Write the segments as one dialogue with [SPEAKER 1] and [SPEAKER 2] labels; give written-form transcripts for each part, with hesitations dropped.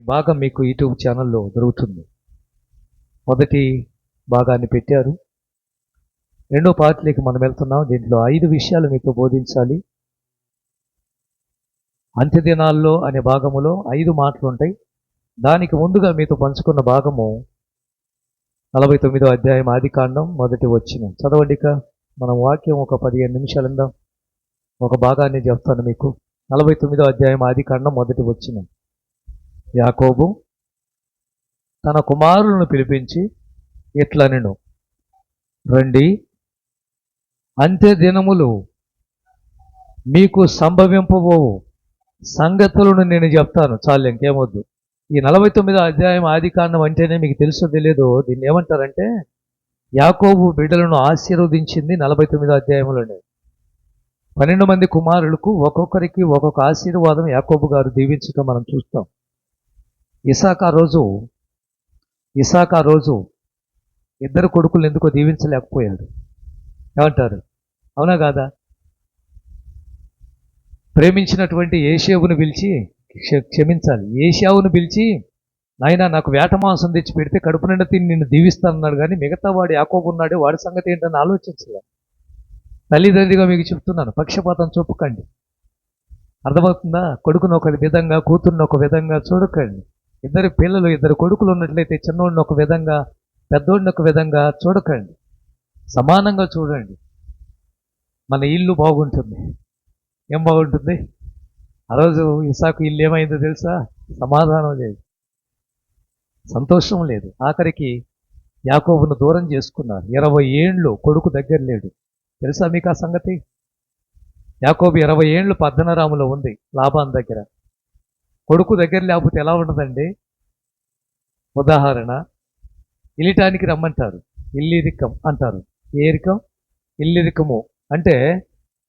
[SPEAKER 1] భాగం మీకు యూట్యూబ్ ఛానల్లో దొరుకుతుంది. మొదటి భాగాన్ని పెట్టారు. రెండో పార్ట్లోకి మనం వెళ్తున్నాం. దీంట్లో 5 విషయాలు మీకు బోధించాలి. అంత్య దినాల్లో అనే భాగములో 5 మాటలు ఉంటాయి. దానికి ముందుగా మీతో పంచుకున్న భాగము 49వ అధ్యాయం ఆదికాండం మొదటి వచనం. చదవండిక. మనం వాక్యం ఒక 15 నిమిషాలు ఉందాం. ఒక భాగాన్ని చెప్తాను మీకు. 49వ అధ్యాయం ఆదికాండం మొదటి వచనం. యాకోబు తన కుమారులను పిలిపించి ఇట్లనెను, రండి, అంత్య దినములు మీకు సంభవింపబోవు సంగతులను నేను చెప్తాను. చాలు, ఇంకేమొద్దు. ఈ 49వ అధ్యాయం ఆదికాండం అంటేనే మీకు తెలుసో తెలియదో దీన్ని ఏమంటారంటే యాకోబు బిడ్డలను ఆశీర్వదించింది 49వ అధ్యాయంలోనే. 12 మంది కుమారులకు ఒక్కొక్కరికి ఒక్కొక్క ఆశీర్వాదం యాకోబు గారు దీవించడం మనం చూస్తాం. ఇసాకా రోజు 2 కొడుకులు ఎందుకో దీవించలేకపోయాడు. ఏమంటారు? అవునా కాదా? ప్రేమించినటువంటి ఏషావును పిలిచి క్షమించాలి ఏషావును పిలిచి, నాయనా నాకు వేట మాంసం తెచ్చి పెడితే కడుపు నిండా తిని నిన్ను దీవిస్తానన్నాడు. కానీ మిగతా వాడు యాకోబు ఉన్నాడే, వాడి సంగతి ఏంటని ఆలోచించలే. తల్లిదండ్రిగా మీకు చెప్తున్నాను, పక్షపాతం చూపకండి. అర్థమవుతుందా? కొడుకును ఒక విధంగా, కూతుర్ని ఒక విధంగా చూడకండి. 2 కొడుకులు ఉన్నట్లయితే చిన్నోడిని ఒక విధంగా, పెద్దోడిని ఒక విధంగా చూడకండి. సమానంగా చూడండి. మన ఇల్లు బాగుంటుంది. ఏం బాగుంటుంది? ఆ రోజు ఇసాకు ఇల్లు ఏమైందో తెలుసా? సమాధానం లేదు, సంతోషం లేదు. ఆఖరికి యాకోబును దూరం చేసుకున్నారు. 20 ఏండ్లు కొడుకు దగ్గర లేడు. తెలుసా మీకు ఆ సంగతి? యాకోబు 20 ఏండ్లు పద్దనరాములో ఉంది లాబాన్ దగ్గర. కొడుకు దగ్గర లేకపోతే ఎలా ఉండదండి? ఉదాహరణ, ఇలిటానికి రమ్మంటారు, ఇల్లిరికం అంటారు. ఏ ఇరికం? ఇల్లిరికము అంటే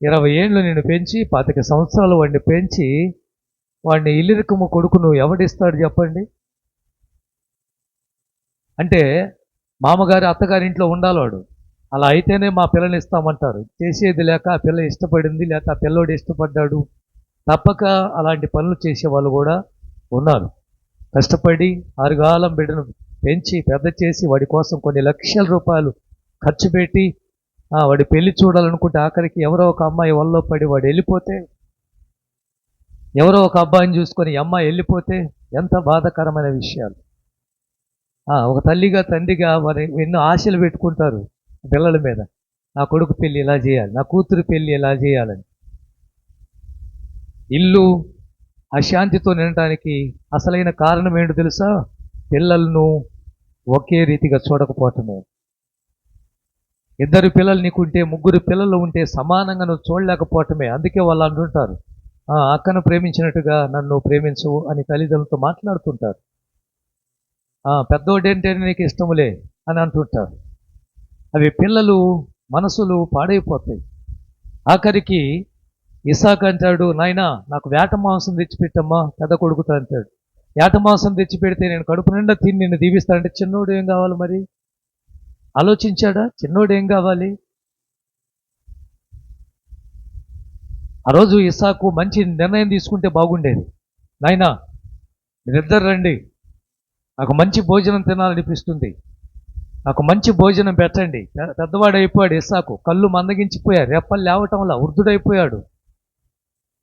[SPEAKER 1] 20 ఏండ్లు నేను పెంచి 25 సంవత్సరాలు వాడిని పెంచి వాడిని ఇల్లిరికము కొడుకును ఎవడిస్తాడు చెప్పండి? అంటే మామగారి అత్తగారి ఇంట్లో ఉండాలి వాడు. అలా అయితేనే మా పిల్లని ఇస్తామంటారు. చేసేది లేక ఆ పిల్ల ఇష్టపడింది, లేక ఆ పిల్లోడు ఇష్టపడ్డాడు, తప్పక అలాంటి పనులు చేసేవాళ్ళు కూడా ఉన్నారు. కష్టపడి ఆరుగాలం బిడ్డను పెంచి పెద్ద చేసి వాడి కోసం కొన్ని లక్షల రూపాయలు ఖర్చు పెట్టి వాడి పెళ్లి చూడాలనుకుంటే ఆఖరికి ఎవరో ఒక అమ్మాయి వల్ల పడి వాడు వెళ్ళిపోతే, ఎవరో ఒక అబ్బాయిని చూసుకొని అమ్మాయి వెళ్ళిపోతే ఎంత బాధాకరమైన విషయాలు. ఒక తల్లిగా తండ్రిగా వారు ఎన్నో ఆశలు పెట్టుకుంటారు పిల్లల మీద. నా కొడుకు పెళ్ళి ఇలా చేయాలి, నా కూతురు పెళ్ళి ఇలా చేయాలని. ఇల్లు అశాంతితో నిండటానికి అసలైన కారణం ఏంటో తెలుసా? పిల్లలను ఒకే రీతిగా చూడకపోవటమే. 2 పిల్లలు నీకుంటే, 3 పిల్లలు ఉంటే సమానంగా నువ్వు చూడలేకపోవటమే. అందుకే వాళ్ళు అంటుంటారు, అక్కను ప్రేమించినట్టుగా నన్ను ప్రేమించవు అని తల్లిదండ్రులతో మాట్లాడుతుంటారు. పెద్దోడేంటే నీకు ఇష్టములే అని అంటుంటారు. అవి పిల్లలు మనసులు పాడైపోతాయి. ఆఖరికి ఇసాకు అంటాడు, నాయనా నాకు వేట మాంసం తెచ్చిపెట్టమ్మా పెద్ద కొడుకుతో అంటాడు. వేట మాంసం తెచ్చిపెడితే నేను కడుపు నిండా తిని నిన్ను దీవిస్తానంటే చిన్నోడు ఏం కావాలి మరి? ఆలోచించాడా? చిన్నోడు ఏం కావాలి? ఆ రోజు ఇసాకు మంచి నిర్ణయం తీసుకుంటే బాగుండేది. నాయనా మీరిద్దరు రండి, నాకు మంచి భోజనం తినాలనిపిస్తుంది, నాకు మంచి భోజనం పెట్టండి. పెద్దవాడు అయిపోయాడు ఇసాకు, కళ్ళు మందగించిపోయాడు, రెప్పలు లేవటంలా వృద్ధుడైపోయాడు.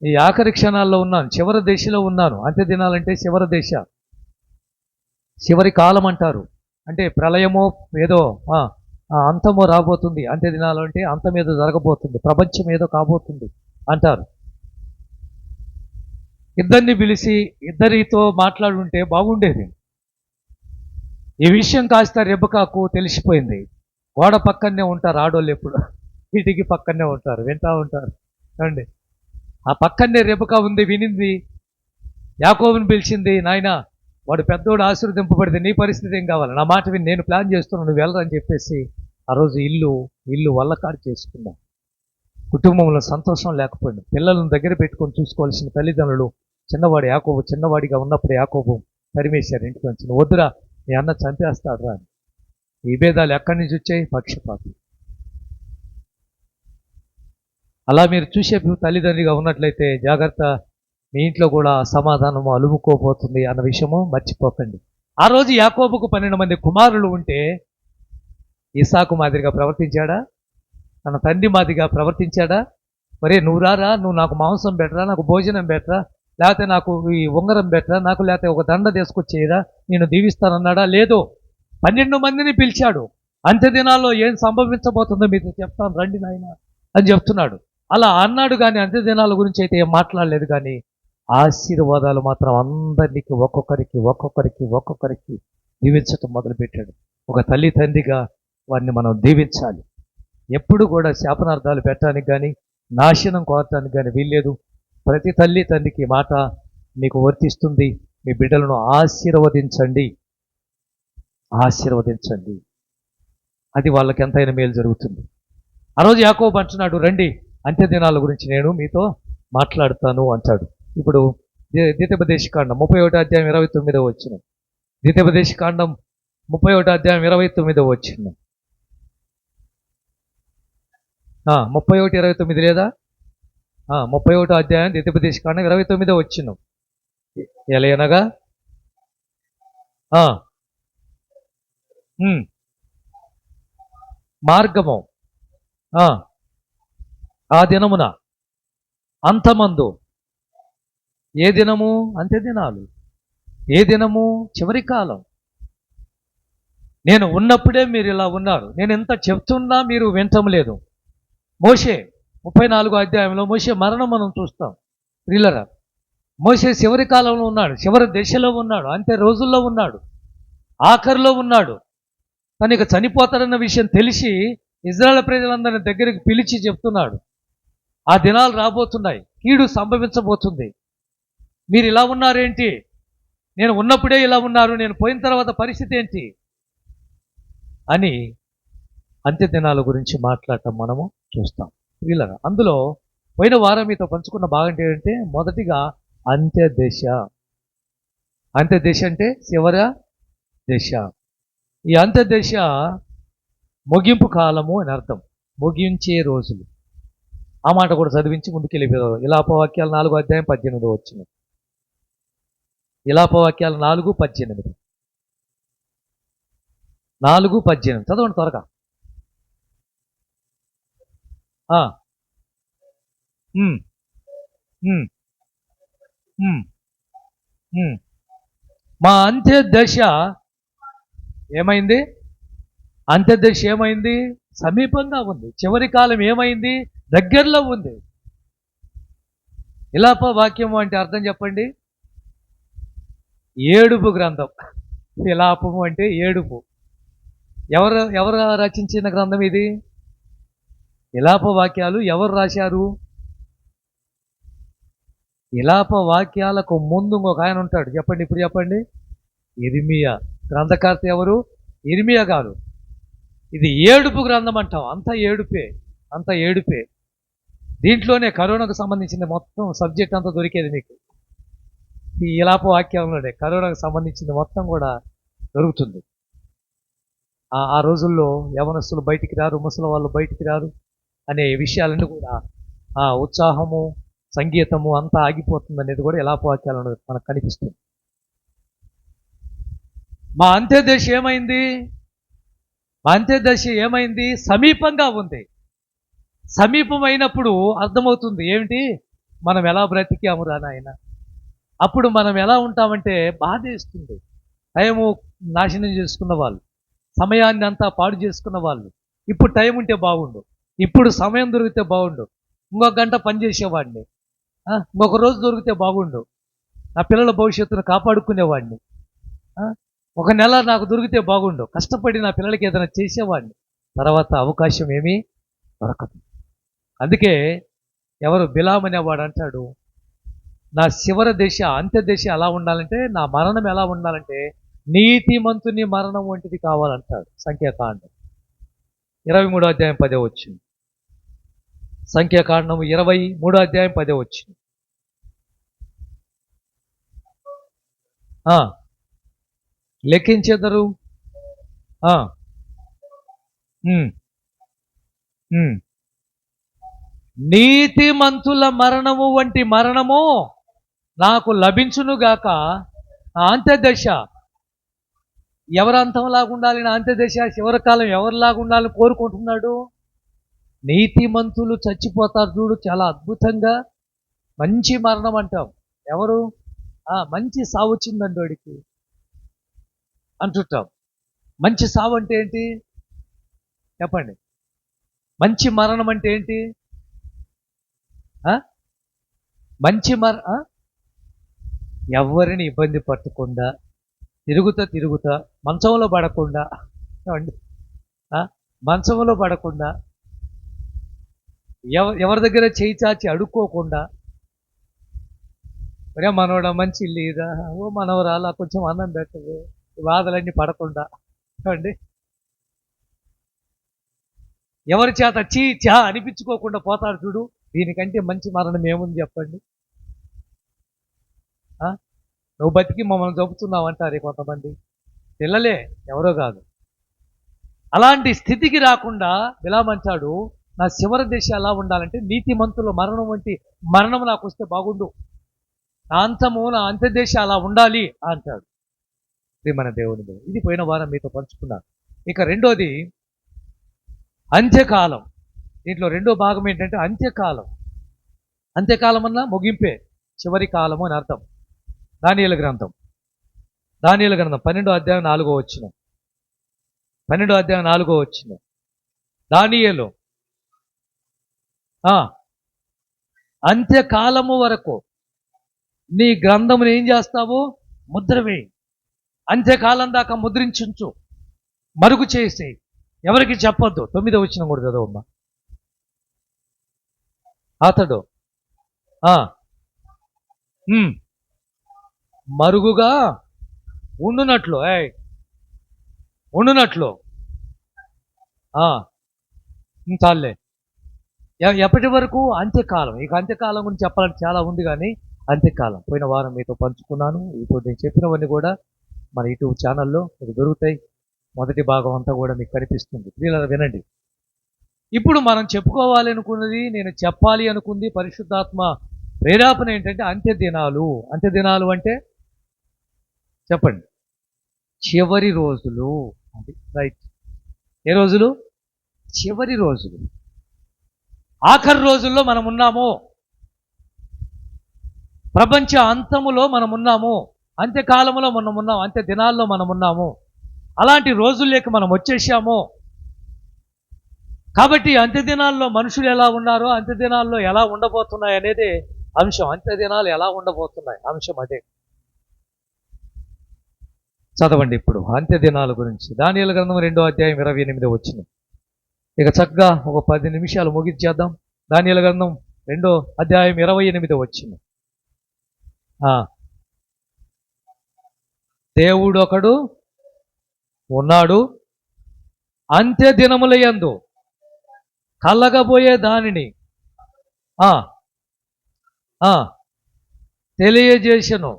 [SPEAKER 1] ఈ ఆఖరి క్షణాల్లో ఉన్నాను, చివరి దశలో ఉన్నాను. అంత్య దినాలంటే చివరి దశ, చివరి కాలం అంటారు. అంటే ప్రళయమో ఏదో అంతమో రాబోతుంది. అంత్య దినాలు అంటే అంతం ఏదో జరగబోతుంది, ప్రపంచం ఏదో కాబోతుంది అంటారు. ఇద్దరిని పిలిచి ఇద్దరితో మాట్లాడుంటే బాగుండేది. ఈ విషయం కాస్త రెబెకాకు తెలిసిపోయింది. గోడ పక్కనే ఉంటారు ఆడోళ్ళు, ఎప్పుడు ఇంటికి పక్కనే ఉంటారు, వింటా ఉంటారు అండి. ఆ పక్కనే రెబెకా ఉంది, వినింది. యాకోబుని పిలిచింది, నాయనా వాడు పెద్దోడు ఆశీర్వదింపబడితే నీ పరిస్థితి ఏం కావాలి? నా మాట విని, నేను ప్లాన్ చేస్తున్నాను, నువ్వు వెళ్ళరని చెప్పేసి ఆ రోజు ఇల్లు వల్లకాడు చేసుకున్నాం. కుటుంబంలో సంతోషం లేకపోయింది. పిల్లలను దగ్గర పెట్టుకొని చూసుకోవాల్సిన తల్లిదండ్రులు చిన్నవాడిగా ఉన్నప్పుడు యాకోబు తరిమేశారు ఇంటికి వచ్చి. వద్దురా, మీ అన్న చంపేస్తాడు రా అని. ఈ భేదాలు ఎక్కడి నుంచి వచ్చాయి? పక్షపాతం. అలా మీరు చూసే తల్లిదండ్రిగా ఉన్నట్లయితే జాగ్రత్త. మీ ఇంట్లో కూడా సమాధానము అలుముకోబోతుంది అన్న విషయము మర్చిపోకండి. ఆ రోజు యాకోబుకు 12 మంది కుమారులు ఉంటే ఇస్సాకు మాదిరిగా ప్రవర్తించాడా? తన తండ్రి మాదిరిగా ప్రవర్తించాడా? మరే నువ్వు రారా, నువ్వు నాకు మాంసం పెట్టరా, నాకు భోజనం పెట్టరా, లేకపోతే నాకు ఈ ఉంగరం పెట్టరా, నాకు లేకపోతే ఒక దండ తీసుకొచ్చేయరా, నేను దీవిస్తానన్నాడా? లేదు. 12 మందిని పిలిచాడు. అంత్య దినాల్లో ఏం సంభవించబోతుందో మీకు చెప్తాను రండి నాయన అని చెప్తున్నాడు. అలా అన్నాడు కానీ అంత్య దినాల గురించి అయితే ఏం మాట్లాడలేదు. కానీ ఆశీర్వాదాలు మాత్రం అందరికీ ఒక్కొక్కరికి దీవించటం మొదలుపెట్టాడు. ఒక తల్లి తండ్రిగా వారిని మనం దీవించాలి. ఎప్పుడు కూడా శాపనార్థాలు పెట్టడానికి కానీ నాశనం కోరటానికి కానీ వీల్లేదు. ప్రతి తల్లి తండ్రికి మాట మీకు వర్తిస్తుంది. మీ బిడ్డలను ఆశీర్వదించండి. అది వాళ్ళకి ఎంతైనా మేలు జరుగుతుంది. ఆ రోజు యాకోబు అంటున్నాడు, రండి అంత్య దినాల గురించి నేను మీతో మాట్లాడుతాను అంటాడు. ఇప్పుడు ద్వితీయోపదేశకాండం 31వ అధ్యాయం 29వ వచనం. ద్వితీయోపదేశకాండం 31వ అధ్యాయం 29వ వచనం. 31:29 లేదా? 31వ అధ్యాయం ద్వితీయోపదేశకాండం 29వ వచనం. ఎలయనగా మార్గము ఆ దినమున అంతమందు. ఏ దినము? అంత్య దినాలు. ఏ దినము? చివరి కాలం. నేను ఉన్నప్పుడే మీరు ఇలా ఉన్నారు. నేను ఎంత చెప్తున్నా మీరు వింటం లేదు. మోషే 34వ అధ్యాయంలో మోషే మరణం మనం చూస్తాం. ప్రియులరా, మోషే చివరి కాలంలో ఉన్నాడు, చివరి దశలో ఉన్నాడు, అంత్య రోజుల్లో ఉన్నాడు, ఆఖరిలో ఉన్నాడు. తను ఇక చనిపోతాడన్న విషయం తెలిసి ఇజ్రాయెల్ ప్రజలందరినీ దగ్గరికి పిలిచి చెప్తున్నాడు, ఆ దినాలు రాబోతున్నాయి, కీడు సంభవించబోతుంది, మీరు ఇలా ఉన్నారేంటి, నేను ఉన్నప్పుడే ఇలా ఉన్నారు, నేను పోయిన తర్వాత పరిస్థితి ఏంటి అని అంత్య దినాల గురించి మాట్లాడటం మనము చూస్తాం. వీళ్ళగా అందులో పోయిన వారం మీతో పంచుకున్న భాగం ఏంటంటే, మొదటిగా అంత్యదశ. అంత్యదశ అంటే చివరి దశ. ఈ అంత్యదశ ముగింపు కాలము అని అర్థం, ముగించే రోజులు. ఆ మాట కూడా చదివించి ముందుకెళ్ళిపోయారు. ఇలాపవాక్యాలు 4వ అధ్యాయం 18వ వచనం. ఇలాపవాక్యాలు 4:18. 4:18 చదవండి త్వరగా. మా అంత్యదశ ఏమైంది? అంత్యదశ ఏమైంది? సమీపంగా ఉంది. చివరి కాలం ఏమైంది? దగ్గరలో ఉంది. ఇలాప వాక్యము అంటే అర్థం చెప్పండి. ఏడుపు గ్రంథం. విలాపము అంటే ఏడుపు. ఎవరు రచించిన గ్రంథం ఇది? విలాప వాక్యాలు ఎవరు రాశారు? విలాప వాక్యాలకు ముందు ఇంకొక ఆయన ఉంటాడు, చెప్పండి, ఇప్పుడు చెప్పండి. ఇర్మియా. గ్రంథకర్త ఎవరు? ఇర్మియా గారు. ఇది ఏడుపు గ్రంథం అంటాం. అంత ఏడుపే. దీంట్లోనే కరోనాకు సంబంధించిన మొత్తం సబ్జెక్ట్ అంతా దొరికేది మీకు. ఈ ఇలాప వాక్యంలోనే కరోనాకు సంబంధించింది మొత్తం కూడా దొరుకుతుంది. ఆ రోజుల్లో యవనస్తులు బయటికి రారు, ముసలి వాళ్ళు బయటికి రారు అనే విషయాలన్నీ కూడా, ఆ ఉత్సాహము, సంగీతము అంతా ఆగిపోతుంది అనేది కూడా ఇలాప వాక్యాలను మనకు కనిపిస్తుంది. మా అంత్యదశ ఏమైంది? మా అంత్యదశ ఏమైంది? సమీపంగా ఉంది. సమీపమైనప్పుడు అర్థమవుతుంది ఏమిటి, మనం ఎలా బ్రతికామురా నాయన. అప్పుడు మనం ఎలా ఉంటామంటే బాధేస్తుంది. టైము నాశనం చేసుకున్న వాళ్ళు, సమయాన్ని అంతా పాడు చేసుకున్న వాళ్ళు, ఇప్పుడు టైం ఉంటే బాగుండు, ఇప్పుడు సమయం దొరికితే బాగుండు, ఇంకొక గంట పని చేసేవాడిని, ఇంకొక రోజు దొరికితే బాగుండు, నా పిల్లల భవిష్యత్తును కాపాడుకునేవాడిని, ఒక నెల నాకు దొరికితే బాగుండు, కష్టపడి నా పిల్లలకి ఏదైనా చేసేవాడిని. తర్వాత అవకాశం ఏమీ దొరకదు. అందుకే ఎవరు బిలాం అనేవాడు అంటాడు, నా చివరి దశ, అంత్యదశ ఎలా ఉండాలంటే, నా మరణం ఎలా ఉండాలంటే నీతిమంతుని మరణం వంటిది కావాలంటాడు. సంఖ్యాకాండం 23వ అధ్యాయం 10వ వచనం. సంఖ్యాకాండం 23వ అధ్యాయం 10వ వచనం. లెక్కించెదరు. నీతిమంతుల మరణము వంటి మరణము నాకు లభించునుగాక. ఆ అంత్యదశ ఎవరి అంతంలాగా ఉండాలి? నా అంత్యదశ చివరి కాలం ఎవరిలాగా ఉండాలని కోరుకుంటున్నాడు? నీతిమంతులు చచ్చిపోతారు చూడు, చాలా అద్భుతంగా. మంచి మరణం అంటాం. ఎవరు? మంచి సావు వచ్చిందండి వాడికి అంటుంటాం. మంచి సావు అంటే ఏంటి చెప్పండి? మంచి మరణం అంటే ఏంటి? మంచి ఎవరిని ఇబ్బంది పట్టకుండా తిరుగుతా మంచంలో పడకుండా, మంచంలో పడకుండా, ఎవరి దగ్గర చేయి చాచి అడుక్కోకుండా, ఒరే మనోడ మంచి లేదా, ఓ మనవరాలా కొంచెం అన్నం పెట్టదు, బాధలన్నీ పడకుండా అండి. ఎవరి చేత చా అనిపించుకోకుండా పోతాడు చూడు. దీనికంటే మంచి మరణం ఏముంది చెప్పండి? నువ్వు బతికి మమ్మల్ని చంపుతున్నావు అంటారు కొంతమంది పిల్లలే, ఎవరో కాదు. అలాంటి స్థితికి రాకుండా విలామంటాడు, నా చివరి దశ ఎలా ఉండాలంటే నీతిమంతుల మరణం వంటి మరణం నాకు వస్తే బాగుండు, నా అంతము నా అంత్యదశ అలా ఉండాలి అంటాడు. ఇది మన దేవుని. ఇది పోయిన వారం మీతో పంచుకున్నాను. ఇక రెండోది అంత్యకాలం. దీంట్లో రెండో భాగం ఏంటంటే అంత్యకాలం. అంత్యకాలం అన్నా ముగింపే, చివరి కాలము అని అర్థం. దానియేలు గ్రంథం 12వ అధ్యాయం 4వ వచనం. 12వ అధ్యాయం 4వ వచనం. దానియేలు అంత్యకాలము వరకు నీ గ్రంథమును ఏం చేస్తావు? ముద్ర వేయి. అంత్యకాలం దాకా ముద్రించుంచు, మరుగు చేసి ఎవరికి చెప్పొద్దు. 9వ వచనం కూడా చదవమ్మా. అతడు మరుగుగా ఉండునట్లు చాలే. ఎప్పటి వరకు? అంత్యకాలం. ఇక అంత్యకాలం గురించి చెప్పాలంటే చాలా ఉంది, కానీ అంత్యకాలం పోయిన వారం మీతో పంచుకున్నాను. ఇప్పుడు నేను చెప్పినవన్నీ కూడా మన యూట్యూబ్ ఛానల్లో మీకు దొరుకుతాయి. మొదటి భాగం అంతా కూడా మీకు కనిపిస్తుంది. ప్రియులారా వినండి. ఇప్పుడు మనం చెప్పుకోవాలి అనుకున్నది, నేను చెప్పాలి అనుకుంది, పరిశుద్ధాత్మ ప్రేరేపణ ఏంటంటే అంత్యదినాలు. అంత్యదినాలు అంటే చెప్పండి? చివరి రోజులు. అది రైట్. ఏ రోజులు? చివరి రోజులు. ఆఖరి రోజుల్లో మనం ఉన్నాము. ప్రపంచ అంతములో మనం ఉన్నాము. అంత్యకాలంలో మనం ఉన్నాము. అంత్య దినాల్లో మనం ఉన్నాము. అలాంటి రోజుల్లోకి మనం వచ్చేసాము. కాబట్టి అంత్యదినాల్లో మనుషులు ఎలా ఉన్నారో అంత్యదినాల్లో ఎలా ఉండబోతున్నాయి అనేది అంశం. అంత్యదినాలు ఎలా ఉండబోతున్నాయి అంశం అదే. చదవండి ఇప్పుడు అంత్యదినాల గురించి. దానియేలు గ్రంథం 2వ అధ్యాయం 28వ వచనం. ఇక చక్కగా ఒక 10 నిమిషాలు ముగించేద్దాం. దానియేలు గ్రంథం 2వ అధ్యాయం 28వ వచనం. దేవుడు ఒకడు ఉన్నాడు, అంత్యదినములయందు కలగబోయే దానిని తెలియజేసెను.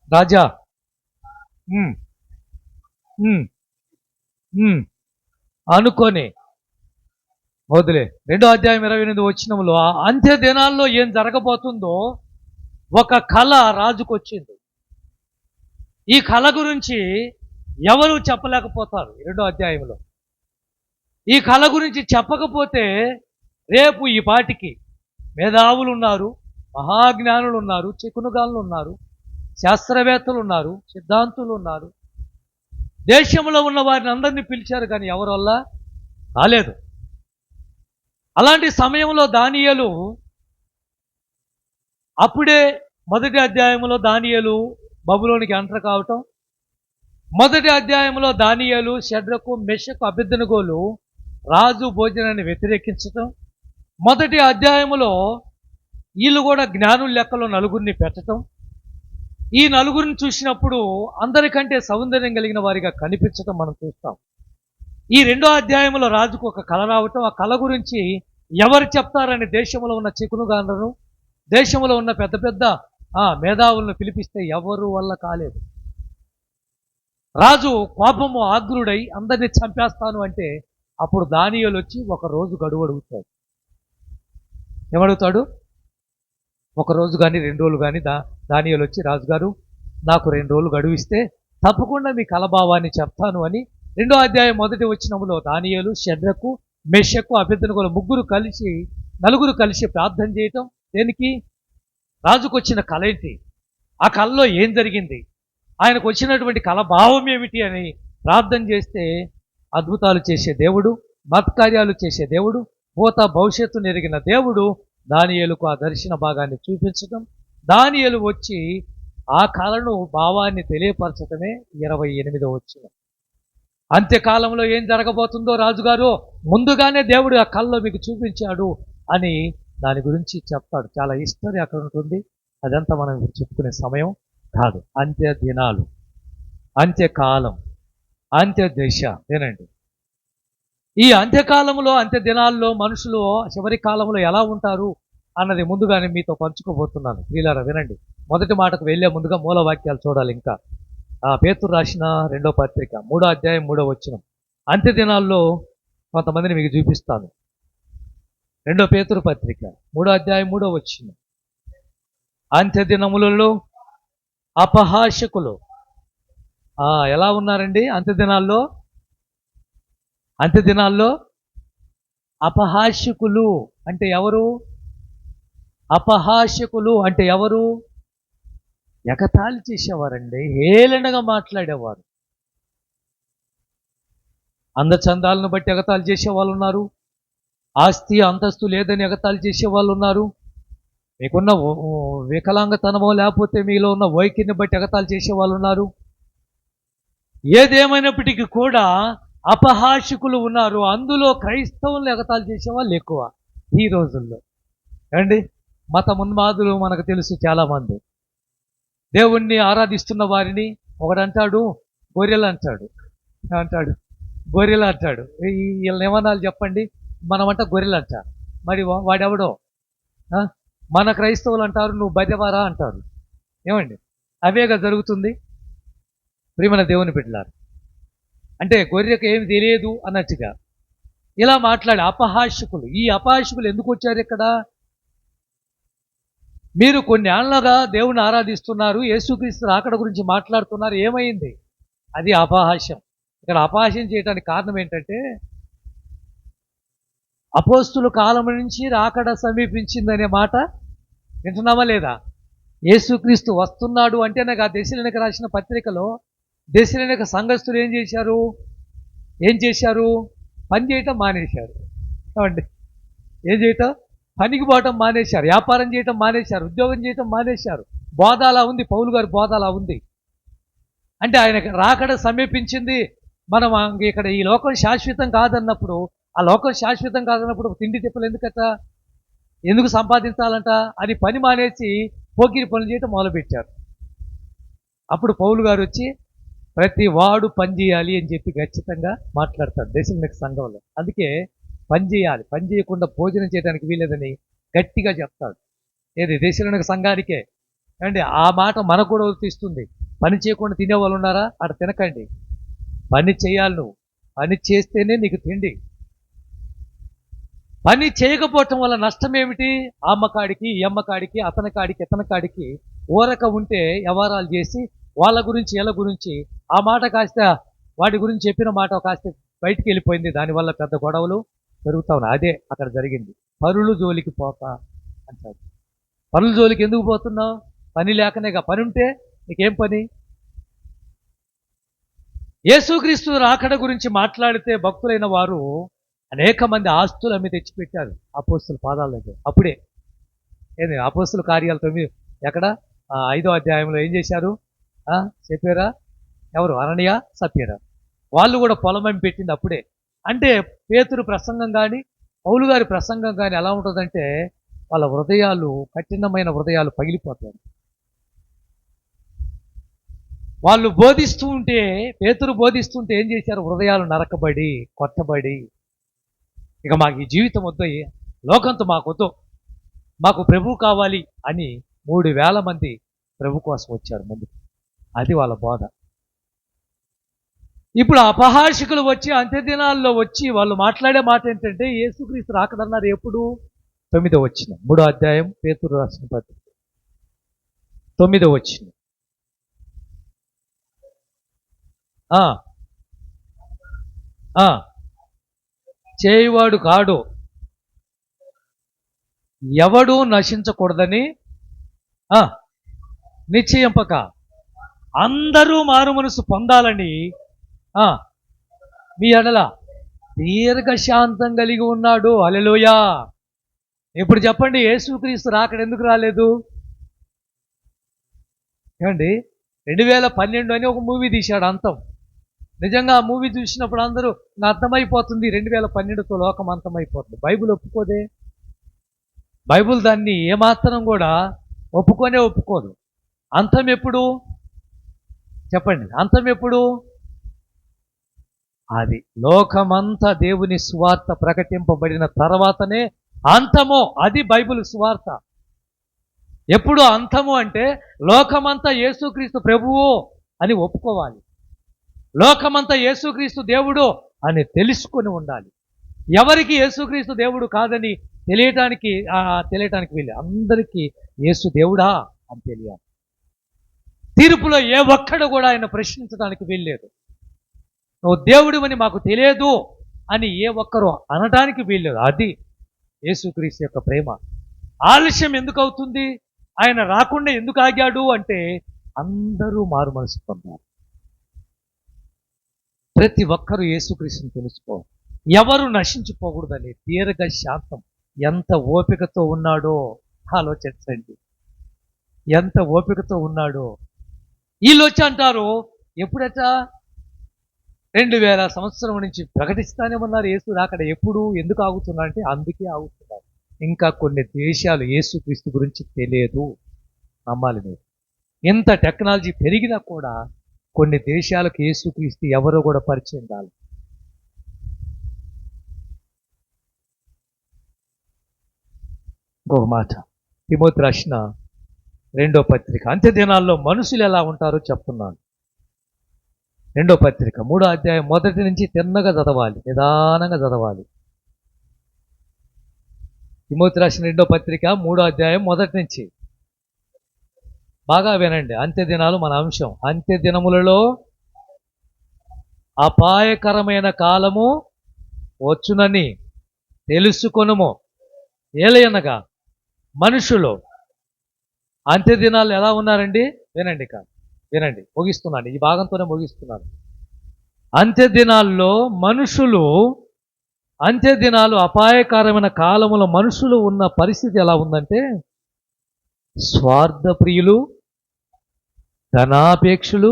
[SPEAKER 1] రాజా అనుకొని వదిలే. 2వ అధ్యాయం 28వ వచనంలో అంత్య దినాల్లో ఏం జరగబోతుందో ఒక కళ రాజుకొచ్చింది. ఈ కళ గురించి ఎవరు చెప్పలేకపోతారు 2వ అధ్యాయంలో. ఈ కళ గురించి చెప్పకపోతే రేపు ఈ పాటికి మేధావులు ఉన్నారు, మహాజ్ఞానులు ఉన్నారు, చికునుగాళ్ళు ఉన్నారు, శాస్త్రవేత్తలు ఉన్నారు, సిద్ధాంతులు ఉన్నారు, దేశంలో ఉన్న వారిని అందరినీ పిలిచారు, కానీ ఎవరి వల్ల కాలేదు. అలాంటి సమయంలో దానియేలు అప్పుడే 1వ అధ్యాయంలో దానియేలు బబులోనికి ఎంటర్ కావటం, 1వ అధ్యాయంలో దానియేలు షడ్రకు మెషకు అబేద్నెగోలు రాజు భోజనాన్ని వ్యతిరేకించటం, 1వ అధ్యాయంలో వీళ్ళు కూడా జ్ఞానుల లెక్కలో నలుగురిని పెట్టడం, ఈ నలుగురిని చూసినప్పుడు అందరికంటే సౌందర్యం కలిగిన వారిగా కనిపించటం మనం చూస్తాం. ఈ 2వ అధ్యాయంలో రాజుకు ఒక కళ రావటం, ఆ కళ గురించి ఎవరు చెప్తారని దేశంలో ఉన్న చికునుగాండ్రను, దేశంలో ఉన్న పెద్ద పెద్ద మేధావులను పిలిపిస్తే ఎవరు వల్ల కాలేదు. రాజు కోపము ఆగ్రుడై అందరినీ చంపేస్తాను అంటే అప్పుడు దానియేలు వచ్చి ఒక రోజు గడువు అడుగుతాడు. ఏమడుగుతాడు? ఒక రోజు కానీ 2 రోజులు కానీ దానియేలు వచ్చి, రాజుగారు నాకు 2 రోజులు గడువు ఇస్తే తప్పకుండా మీ కలభావాన్ని చెప్తాను అని 2వ అధ్యాయం 1వ వచనంలో దానియేలు, షద్రకు, మెషకు, అబేద్నెగోల నలుగురు కలిసి ప్రార్థన చేయటం. దేనికి? రాజుకు వచ్చిన కళ ఏంటి, ఆ కళలో ఏం జరిగింది, ఆయనకు వచ్చినటువంటి కళ భావం ఏమిటి అని ప్రార్థన చేస్తే అద్భుతాలు చేసే దేవుడు, మత్కార్యాలు చేసే దేవుడు, భవిష్యత్తు ఎరిగిన దేవుడు దానియేలుకు ఆ దర్శన భాగాన్ని చూపించడం, దానియేలు వచ్చి ఆ కళను భావాన్ని తెలియపరచటమే 28వ వచనం. అంత్యకాలంలో ఏం జరగబోతుందో రాజుగారు ముందుగానే దేవుడు ఆ కళలో మీకు చూపించాడు అని దాని గురించి చెప్తాడు. చాలా హిస్టరీ అక్కడ ఉంటుంది. అదంతా మనం ఇప్పుడు చెప్పుకునే సమయం కాదు. అంత్య దినాలు, అంత్యకాలం, అంత్య దశ. వినండి, ఈ అంత్యకాలంలో, అంత్య దినాల్లో మనుషులు చివరి కాలంలో ఎలా ఉంటారు అన్నది ముందుగానే మీతో పంచుకోబోతున్నాను. ప్రియులారా వినండి. మొదటి మాటకు వెళ్ళే ముందుగా మూల వాక్యాలు చూడాలి. ఇంకా పేతురు రాసిన 2వ పత్రిక 3వ అధ్యాయం 3వ వచనం. అంత్య దినాల్లో కొంతమందిని మీకు చూపిస్తాను. 2వ పేతురు పత్రిక 3వ అధ్యాయం 3వ వచనం. అంత్య దినములలో అపహాసకులు ఎలా ఉన్నారండి? అంత్య దినాల్లో అపహాస్యకులు అంటే ఎవరు? అపహాస్యకులు అంటే ఎవరు? ఎగతాళి చేసేవారండి, హేళనగా మాట్లాడేవారు. అందచందాలను బట్టి ఎగతాళి చేసే వాళ్ళు ఉన్నారు. ఆస్తి అంతస్తు లేదని ఎగతాళి చేసే వాళ్ళు ఉన్నారు. మీకున్న వికలాంగతనమో లేకపోతే మీలో ఉన్న వైఖరిని బట్టి ఎగతాళి చేసే వాళ్ళు ఉన్నారు. ఏదేమైనప్పటికీ కూడా అపహాస్యకులు ఉన్నారు. అందులో క్రైస్తవులు ఎగతాళి చేసేవాళ్ళు ఎక్కువ ఈ రోజుల్లో. ఏమండి, మత ఉన్మాదులు మనకు తెలుసు చాలామంది. దేవుణ్ణి ఆరాధిస్తున్న వారిని ఒకడంటాడు గొర్రెలు అంటాడు, గొర్రెలు అంటాడు. వీళ్ళని ఏమనాలి చెప్పండి? మనమంట గొర్రెలు అంట. మరి వాడెవడో మన క్రైస్తవులు అంటారు నువ్వు బదెవారా అంటారు. ఏమండి, అవేగా జరుగుతుంది. ప్రియమైన దేవుని బిడ్డలారు, అంటే గొర్రెకు ఏమి తెలియదు అన్నట్టుగా ఇలా మాట్లాడే అపహాస్యకులు. ఈ అపహాస్యకులు ఎందుకు వచ్చారు ఇక్కడ? మీరు కొన్ని ఏళ్లగా దేవుని ఆరాధిస్తున్నారు, యేసుక్రీస్తు రాకడ గురించి మాట్లాడుతున్నారు. ఏమైంది? అది అపహాస్యం. ఇక్కడ అపహాస్యం చేయడానికి కారణం ఏంటంటే, అపోస్తుల కాలం నుంచి రాకడ సమీపించిందనే మాట వింటున్నామా లేదా? యేసుక్రీస్తు వస్తున్నాడు అంటే నాకు ఆ దెసలోనికీయులకు రాసిన పత్రికలో దెసలోనిక సంఘస్థులు ఏం చేశారు? పని చేయటం మానేశారు. ఏమండి, ఏం చేయటం? పనికి పోవటం మానేశారు, వ్యాపారం చేయటం మానేశారు, ఉద్యోగం చేయటం మానేశారు. బోధ అలా ఉంది, పౌలు గారి బోధ అలా ఉంది. అంటే ఆయన రాకడ సమీపించింది. మనం ఇక్కడ ఈ లోకం శాశ్వతం కాదన్నప్పుడు, ఆ లోకం శాశ్వతం కాదన్నప్పుడు తిండి తిప్పలు ఎందుకు సంపాదించాలంట అని పని మానేసి పోకిరి పనులు చేయటం మొదలుపెట్టారు. అప్పుడు పౌలు గారు వచ్చి ప్రతి వాడు పని చేయాలి అని చెప్పి ఖచ్చితంగా మాట్లాడతాడు దెసలోనిక సంఘంలో. అందుకే పని చేయాలి, పని చేయకుండా భోజనం చేయడానికి వీలేదని గట్టిగా చెప్తాడు. ఏది? దెసలోనిక సంఘానికే. అండి, ఆ మాట మనకు కూడా వర్తిస్తుంది. పని చేయకుండా తినేవాళ్ళు ఉన్నారా? అక్కడ తినకండి, పని చేయాలి. నువ్వు పని చేస్తేనే నీకు తిండి. పని చేయకపోవటం వల్ల నష్టం ఏమిటి? అమ్మకాడికి, ఈ అమ్మకాడికి, అతని కాడికి, ఇతని కాడికి ఊరక ఉంటే వ్యవహారాలు చేసి వాళ్ళ గురించి వీళ్ళ గురించి ఆ మాట కాస్త వాటి గురించి చెప్పిన మాట కాస్త బయటికి వెళ్ళిపోయింది. దానివల్ల పెద్ద గొడవలు పెరుగుతా ఉన్నాయి. అదే అక్కడ జరిగింది. పరులు జోలికి పోక అంటారు. పరుల జోలికి ఎందుకు పోతున్నావు? పని లేకనేగా. పని ఉంటే నీకేం పని? యేసుక్రీస్తు రాకడ గురించి మాట్లాడితే భక్తులైన వారు అనేక మంది ఆస్తులు అమ్మి తెచ్చిపెట్టారు అపోస్తుల పాదాల దగ్గర. అప్పుడే ఏది? అపోస్తుల కార్యాలు 9 ఎక్కడ 5వ అధ్యాయంలో ఏం చేశారు చెప్పారా? ఎవరు? అననీయ, సప్పీరా. వాళ్ళు కూడా పొలం అమ్మి పెట్టింది అప్పుడే. అంటే పేతురు ప్రసంగం కానీ పౌలు గారి ప్రసంగం కానీ ఎలా ఉంటుందంటే వాళ్ళ హృదయాలు, కఠినమైన హృదయాలు పగిలిపోతాయి. వాళ్ళు బోధిస్తూ ఉంటే, పేతురు బోధిస్తుంటే ఏం చేశారు? హృదయాలు నరకబడి, కొట్టబడి, ఇక మాకు ఈ జీవితం వద్దు, లోకంతో మాకు వద్దు, మాకు ప్రభు కావాలి అని 3000 మంది ప్రభు కోసం వచ్చారు ముందుకు. అది వాళ్ళ బోధ. ఇప్పుడు అపహార్షకులు వచ్చి అంత్య దినాల్లో వచ్చి వాళ్ళు మాట్లాడే మాట ఏంటంటే యేసుక్రీస్తు రాకడన్నారు ఎప్పుడు? 9వ వచనం, 3వ అధ్యాయం పేతురు రాసిన పత్రిక 9వ వచనం. ఆ ఆ చేయువాడు కాడు, ఎవడూ నశించకూడదని నిశ్చయింపక అందరూ మారు మనసు పొందాలని మీ ఎడల దీర్ఘశాంతం కలిగి ఉన్నాడు. హల్లెలూయా. ఇప్పుడు చెప్పండి, యేసుక్రీస్తు రాకడ ఎందుకు రాలేదు? ఏమండి, 2012 అని ఒక మూవీ తీశాడు అంతం. నిజంగా ఆ మూవీ చూసినప్పుడు అందరూ అర్థమైపోతుంది 2012తో లోకం అంతమైపోతుంది. బైబిల్ ఒప్పుకోదే. బైబిల్ దాన్ని ఏమాత్రం కూడా ఒప్పుకోదు. అంతం ఎప్పుడు చెప్పండి? అంతం ఎప్పుడు? అది లోకమంతా దేవుని సువార్త ప్రకటింపబడిన తర్వాతనే అంతము. అది బైబిల్ సువార్త. ఎప్పుడు అంతము అంటే లోకమంతా యేసుక్రీస్తు ప్రభువు అని ఒప్పుకోవాలి, లోకమంతా యేసుక్రీస్తు దేవుడు అని తెలుసుకొని ఉండాలి. ఎవరికి యేసుక్రీస్తు దేవుడు కాదని తెలియటానికి వీళ్ళు అందరికీ యేసు దేవుడా అని తెలియాలి. తీర్పులో ఏ ఒక్కడు కూడా ఆయన ప్రశ్నించడానికి వీల్లేదు. నువ్వు దేవుడివని మాకు తెలియదు అని ఏ ఒక్కరు అనడానికి వీల్లేదు. అది యేసుక్రీస్తు యొక్క ప్రేమ. ఆలస్యం ఎందుకు అవుతుంది? ఆయన రాకుండా ఎందుకు ఆగాడు అంటే అందరూ మారు మనసు పొందారు. ప్రతి ఒక్కరూ యేసుక్రీస్తుని తెలుసుకోవాలి. ఎవరు నశించిపోకూడదని దీర్ఘ శాంతం. ఎంత ఓపికతో ఉన్నాడో ఆలోచించండి, ఎంత ఓపికతో ఉన్నాడో. వీళ్ళు వచ్చి అంటారు ఎప్పుడట 2000 సంవత్సరం నుంచి ప్రకటిస్తానే ఉన్నారు యేసు రాకడ. ఎప్పుడు ఎందుకు ఆగుతున్నారంటే అందుకే ఆగుతున్నారు. ఇంకా కొన్ని దేశాలు యేసుక్రీస్తు గురించి తెలియదు. నమ్మాలి మీరు. ఎంత టెక్నాలజీ పెరిగినా కూడా కొన్ని దేశాలకు యేసుక్రీస్తు ఎవరో కూడా పరిచయం కాదు. ఇంకొక మాట, తిమోతి రాసిన 2వ పత్రిక, అంత్య దినాల్లో మనుషులు ఎలా ఉంటారో చెప్తున్నాను. 2వ పత్రిక 3వ అధ్యాయం 1 నుంచి తిన్నగా చదవాలి, నిదానంగా చదవాలి. తిమోతి రాసిన 2వ పత్రిక 3వ అధ్యాయం 1 నుంచి బాగా వినండి. అంత్య దినాలు మన అంశం. అంత్య దినములలో అపాయకరమైన కాలము వచ్చునని తెలుసుకొనుము. ఏలయనగా మనుషులు అంత్య దినాలు ఎలా ఉన్నారండి? వినండి వినండి, ముగిస్తున్నాను, ఈ భాగంతోనే ముగిస్తున్నాను. అంత్య దినాల్లో మనుషులు, అంత్య దినాలు అపాయకరమైన కాలములో మనుషులు ఉన్న పరిస్థితి ఎలా ఉందంటే స్వార్థప్రియులు, ధనాపేక్షులు,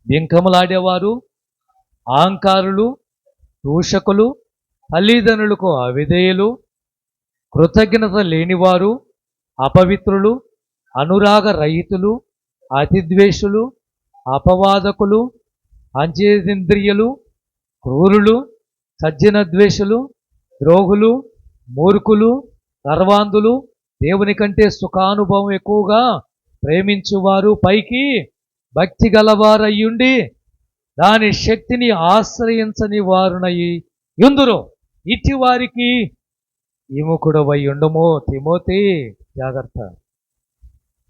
[SPEAKER 1] బింకములాడేవారు, అహంకారులు, దూషకులు, తల్లిదండ్రులకు అవిధేయులు, కృతజ్ఞత లేనివారు, అపవిత్రులు, అనురాగ రహితులు, అతిద్వేషులు, అపవాదకులు, అంచేంద్రియులు, క్రూరులు, సజ్జనద్వేషులు, ద్రోహులు, మూర్ఖులు, గర్వాంధులు, దేవుని కంటే సుఖానుభవం ఎక్కువగా ప్రేమించువారు, పైకి భక్తి గలవారయ్యుండి దాని శక్తిని ఆశ్రయించని వారునయి యుందురు. ఇట్టి వారికి విముఖుడవై ఉండమో. తిమోతి జాగ్రత్త.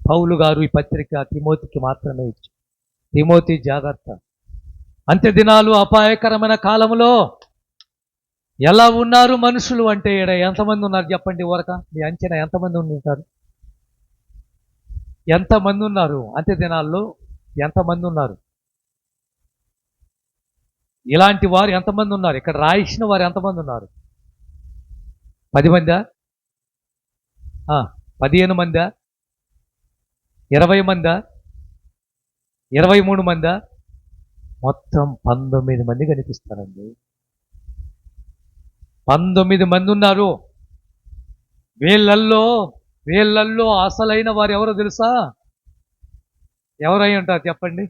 [SPEAKER 1] పౌలు గారు ఈ పత్రిక తిమోతికి మాత్రమే ఇచ్చు. తిమోతి జాగ్రత్త. అంత్య దినాలు అపాయకరమైన కాలంలో ఎలా ఉన్నారు మనుషులు అంటే ఈడ ఎంతమంది ఉన్నారు చెప్పండి? వరక మీ అంచనా ఎంతమంది ఉంటారు? ఎంతమంది ఉన్నారు అంత్య దినాల్లో? ఎంతమంది ఉన్నారు? ఇలాంటి వారు ఎంతమంది ఉన్నారు? ఇక్కడ రాయించిన వారు ఎంతమంది ఉన్నారు? 10 మందా? 15 మందా? 20 మందా? 23 మందా? మొత్తం 19 మంది కనిపిస్తారండి. 19 మంది ఉన్నారు. వీళ్ళల్లో అసలైన వారు ఎవరో తెలుసా? ఎవరై ఉంటారు చెప్పండి?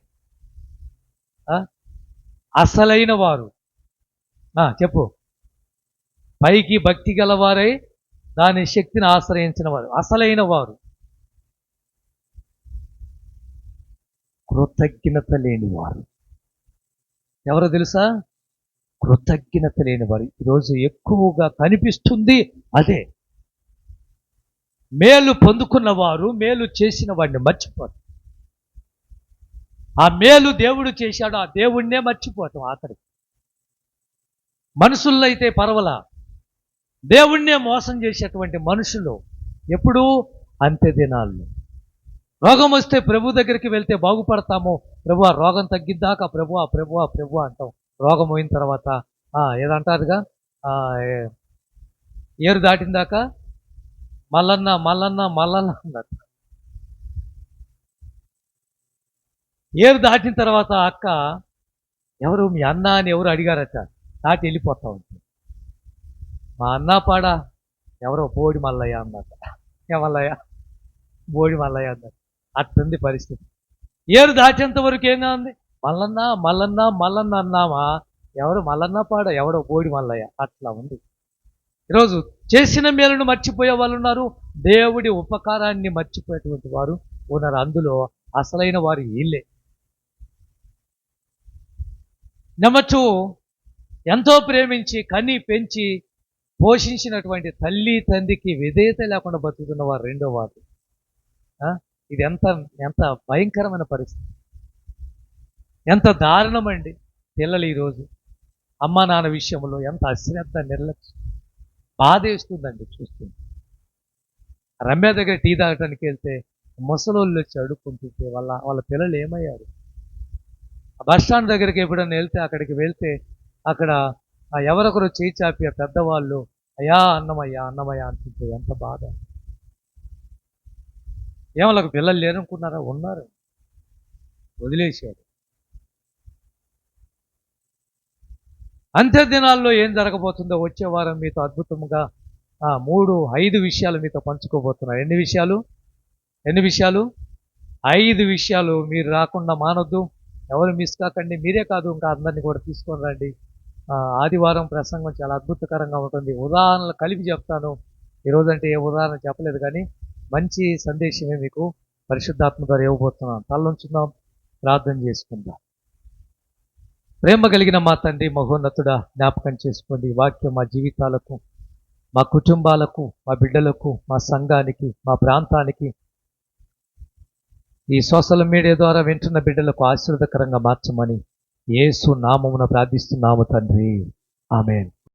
[SPEAKER 1] అసలైన వారు చెప్పు. పైకి భక్తి గలవారై దాని శక్తిని ఆశ్రయించిన వారు అసలైన వారు. కృతజ్ఞత లేని వారు. ఎవరో తెలుసా? కృతజ్ఞత లేని వారు. ఈరోజు ఎక్కువగా కనిపిస్తుంది అదే. మేలు పొందుకున్న వారు మేలు చేసిన వాడిని మర్చిపోతారు. ఆ మేలు దేవుడు చేశాడు, ఆ దేవుణ్ణే మర్చిపోతాం ఆఖరికి. మనుషుల్లో అయితే పర్వాలా, దేవుణ్ణే మోసం చేసేటువంటి మనుషులు ఎప్పుడు అంత్య దినాల్లో. రోగం వస్తే ప్రభు దగ్గరికి వెళ్తే బాగుపడతాము, ప్రభు ఆ రోగం తగ్గిద్దాకా ప్రభు ప్రభు ప్రభు అంటాం. రోగం పోయిన తర్వాత ఏదంటారుగా, ఏరు దాటిన దాకా మల్లన్న మల్లన్న మల్లన్న అన్నారు. ఏరు దాటిన తర్వాత అక్క ఎవరు మీ అన్న అని ఎవరు అడిగారట, దాటి వెళ్ళిపోతా ఉంటుంది. మా అన్న పాడా ఎవరో బోడి మల్లయ్య అన్నట. ఏమల్లయ్య? బోడి మల్లయ్య అన్నారు. అట్టుంది పరిస్థితి. ఏరు దాటేంత వరకు ఏం ఉంది? మల్లన్న మల్లన్న మల్లన్న అన్నామా, ఎవరు మల్లన్న పాడ, ఎవడో బోడి మల్లయ్య, అట్లా ఉంది. ఈరోజు చేసిన మేలును మర్చిపోయే వాళ్ళు ఉన్నారు, దేవుడి ఉపకారాన్ని మర్చిపోయేటువంటి వారు ఉన్నారు. అందులో అసలైన వారు వీళ్ళే. నమ్మచ్చు, ఎంతో ప్రేమించి కని పెంచి పోషించినటువంటి తల్లి తండ్రికి విధేయత లేకుండా బతుకుతున్న వారు రెండో వారు. ఇది ఎంత ఎంత భయంకరమైన పరిస్థితి, ఎంత దారుణమండి. పిల్లలు ఈరోజు అమ్మా నాన్న విషయంలో ఎంత అశ్రద్ధ, నిర్లక్ష్యం, బాధేస్తుందండి చూస్తుంది. రమ్య దగ్గర టీ తాగటానికి వెళ్తే ముసలోళ్ళు వచ్చి అడుక్కుంటుంటే వాళ్ళ పిల్లలు ఏమయ్యారు? బస్ స్టాండ్ దగ్గరికి ఎప్పుడన్నా అక్కడికి వెళ్తే అక్కడ ఎవరొకరు చేయి చాపి ఆ పెద్దవాళ్ళు అయ్యా అన్నమయ్యా అన్నమయ్యా అంటుంటే ఎంత బాధ. ఏమలకు పిల్లలు లేరనుకున్నారా? ఉన్నారు, వదిలేశారు. అంత్య దినాల్లో ఏం జరగబోతుందో వచ్చే వారం మీతో అద్భుతంగా 5 విషయాలు మీతో పంచుకోబోతున్నారు. ఎన్ని విషయాలు? 5 విషయాలు. మీరు రాకుండా మానొద్దు, ఎవరు మిస్ కాకండి. మీరే కాదు, ఇంకా అందరినీ కూడా తీసుకొని రండి. ఆదివారం ప్రసంగం చాలా అద్భుతకరంగా ఉంటుంది. ఉదాహరణలు కలిపి చెప్తాను. ఈరోజంటే ఏ ఉదాహరణ చెప్పలేదు, కానీ మంచి సందేశమే మీకు పరిశుద్ధాత్మ ద్వారా ఇవ్వబోతున్నాను. తలొంచుదాం, ప్రార్థన చేసుకుందాం. ప్రేమ కలిగిన మా తండ్రి మహోన్నతుడా, జ్ఞాపకం చేసుకోండి ఈ వాక్యం మా జీవితాలకు, మా కుటుంబాలకు, మా బిడ్డలకు, మా సంఘానికి, మా ప్రాంతానికి, ఈ సోషల్ మీడియా ద్వారా వింటున్న బిడ్డలకు ఆశీర్వాదకరంగా మార్చమని యేసు నామమున ప్రార్థిస్తున్నాము తండ్రి. ఆమేన్.